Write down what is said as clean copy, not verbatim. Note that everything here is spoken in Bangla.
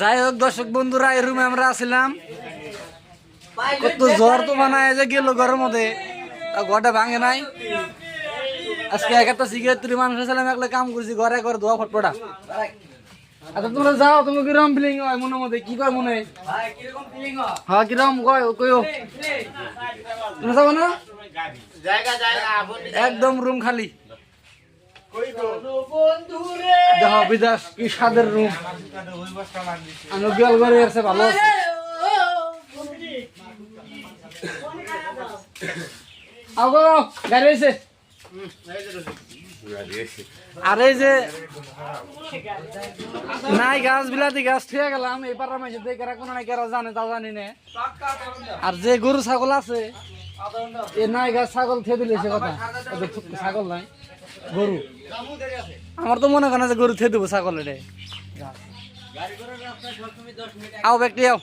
যাই হোক দর্শক বন্ধুরা, এই রুমে আমরা আসছিলাম, কত জ্বর তো বানায় যে গেল ঘরের মধ্যে, ঘরটা ভাঙে নাই। আজকে একটা সিগারেট তুলি মানুষ ছিলাম, একলা কাম করছি, ঘরে ঘরে ধোয়া ফটফটা। আচ্ছা তোমরা যাও, তুমি কিরকম ফিলিং হয় মনের মধ্যে, কি কয় মনে? হ্যাঁ কিরকম কয় কইও, তুমি যাবো না? একদম রুম খালি। দেখো বিদাস কি স্বাদের রুম, আমি বিয়াল ঘরে আছে, ভালো আছে। গাড়ি হয়েছে। আর এই যে নাই গাছ, বিলাতি গাছ ঠিক গেলাম, এই পাড়ার মাঝে দেখে কোনো নাই, কেরা জানে তা জানি না। আর যে গরু ছাগল আছে, এ নাই গাছ ছাগল খেয়ে দিলে সে কথা, ছাগল নাই গরু। আমার তো মনে করে যে গরু খেয়ে দেবো ছাগল। আও ব্যক্তি আও।